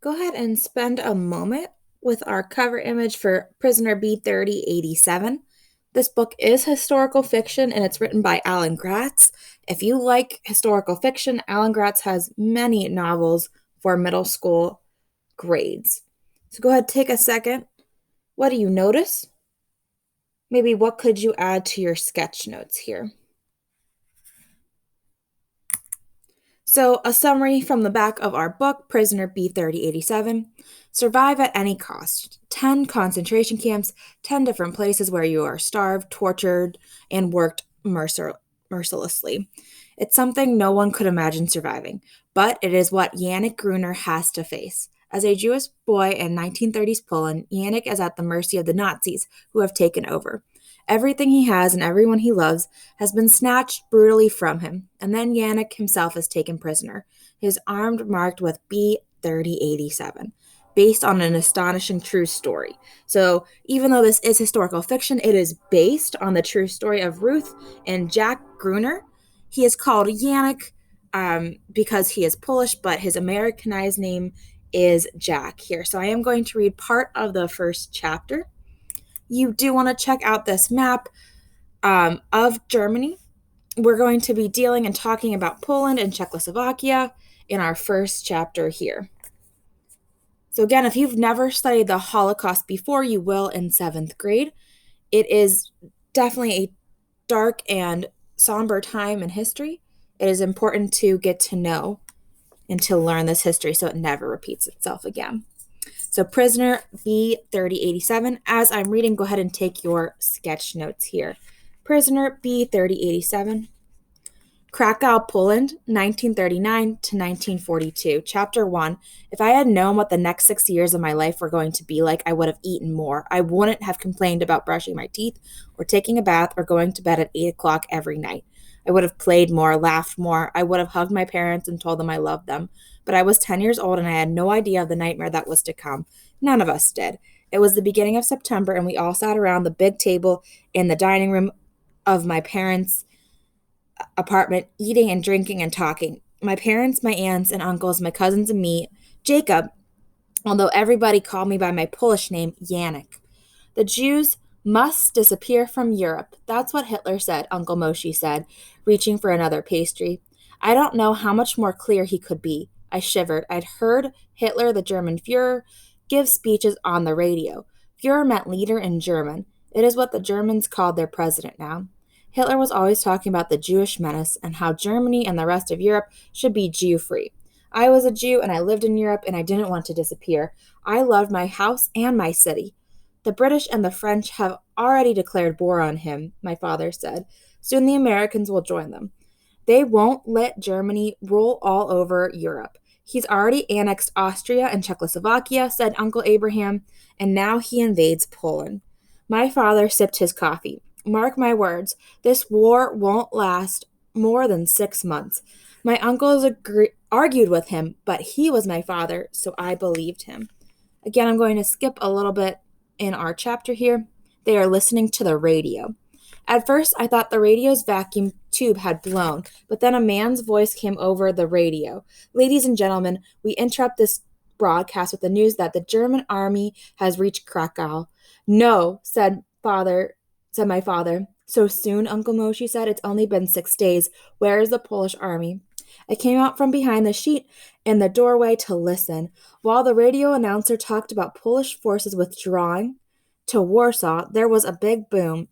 Go ahead and spend a moment with our cover image for Prisoner B-3087. This book is historical fiction and it's written by Alan Gratz. If you like historical fiction, Alan Gratz has many novels for middle school grades. So go ahead, take a second. What do you notice? Maybe what could you add to your sketch notes here? So, a summary from the back of our book, Prisoner B-3087. Survive at any cost. 10 concentration camps, 10 different places where you are starved, tortured, and worked mercilessly. It's something no one could imagine surviving, but it is what Yannick Gruner has to face. As a Jewish boy in 1930s Poland, Yannick is at the mercy of the Nazis who have taken over. Everything he has and everyone he loves has been snatched brutally from him, and then Yannick himself is taken prisoner, his arm marked with B-3087, based on an astonishing true story. So, even though this is historical fiction, it is based on the true story of Ruth and Jack Gruner. He is called Yannick because he is Polish, but his Americanized name is Jack here. So, I am going to read part of the first chapter. You do want to check out this map of Germany. We're going to be dealing and talking about Poland and Czechoslovakia in our first chapter here. So again, if you've never studied the Holocaust before, you will in 7th grade. It is definitely a dark and somber time in history. It is important to get to know and to learn this history so it never repeats itself again. So Prisoner B-3087, as I'm reading, go ahead and take your sketch notes here. Prisoner B-3087, Krakow, Poland, 1939 to 1942. Chapter 1. If I had known what the next 6 years of my life were going to be like, I would have eaten more. I wouldn't have complained about brushing my teeth or taking a bath or going to bed at 8 o'clock every night. I would have played more, laughed more. I would have hugged my parents and told them I loved them. But I was 10 years old and I had no idea of the nightmare that was to come. None of us did. It was the beginning of September and we all sat around the big table in the dining room of my parents' apartment, eating and drinking and talking. My parents, my aunts and uncles, my cousins and me, Jacob, although everybody called me by my Polish name, Yannick. The Jews must disappear from Europe. That's what Hitler said, Uncle Moshe said, reaching for another pastry. I don't know how much more clear he could be. I shivered. I'd heard Hitler, the German Fuhrer, give speeches on the radio. Fuhrer meant leader in German. It is what the Germans called their president now. Hitler was always talking about the Jewish menace and how Germany and the rest of Europe should be Jew-free. I was a Jew and I lived in Europe and I didn't want to disappear. I loved my house and my city. The British and the French have already declared war on him, my father said. Soon the Americans will join them. They won't let Germany rule all over Europe. He's already annexed Austria and Czechoslovakia, said Uncle Abraham, and now he invades Poland. My father sipped his coffee. Mark my words, this war won't last more than 6 months. My uncles argued with him, but he was my father, so I believed him. Again, I'm going to skip a little bit in our chapter here. They are listening to the radio. At first, I thought the radio's vacuum tube had blown, but then a man's voice came over the radio. Ladies and gentlemen, we interrupt this broadcast with the news that the German army has reached Krakow. No, said my father. So soon, Uncle Moshe said. It's only been 6 days. Where is the Polish army? I came out from behind the sheet in the doorway to listen. While the radio announcer talked about Polish forces withdrawing to Warsaw, there was a big boom,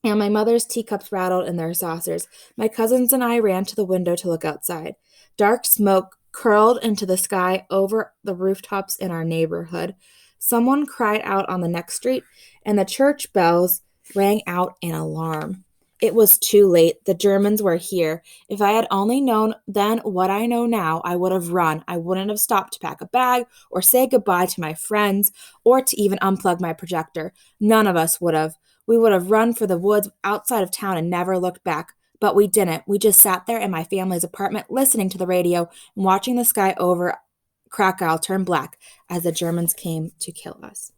and my mother's teacups rattled in their saucers. My cousins and I ran to the window to look outside. Dark smoke curled into the sky over the rooftops in our neighborhood. Someone cried out on the next street, and the church bells rang out in alarm. It was too late. The Germans were here. If I had only known then what I know now, I would have run. I wouldn't have stopped to pack a bag or say goodbye to my friends or to even unplug my projector. None of us would have. We would have run for the woods outside of town and never looked back. But we didn't. We just sat there in my family's apartment listening to the radio and watching the sky over Krakow turn black as the Germans came to kill us.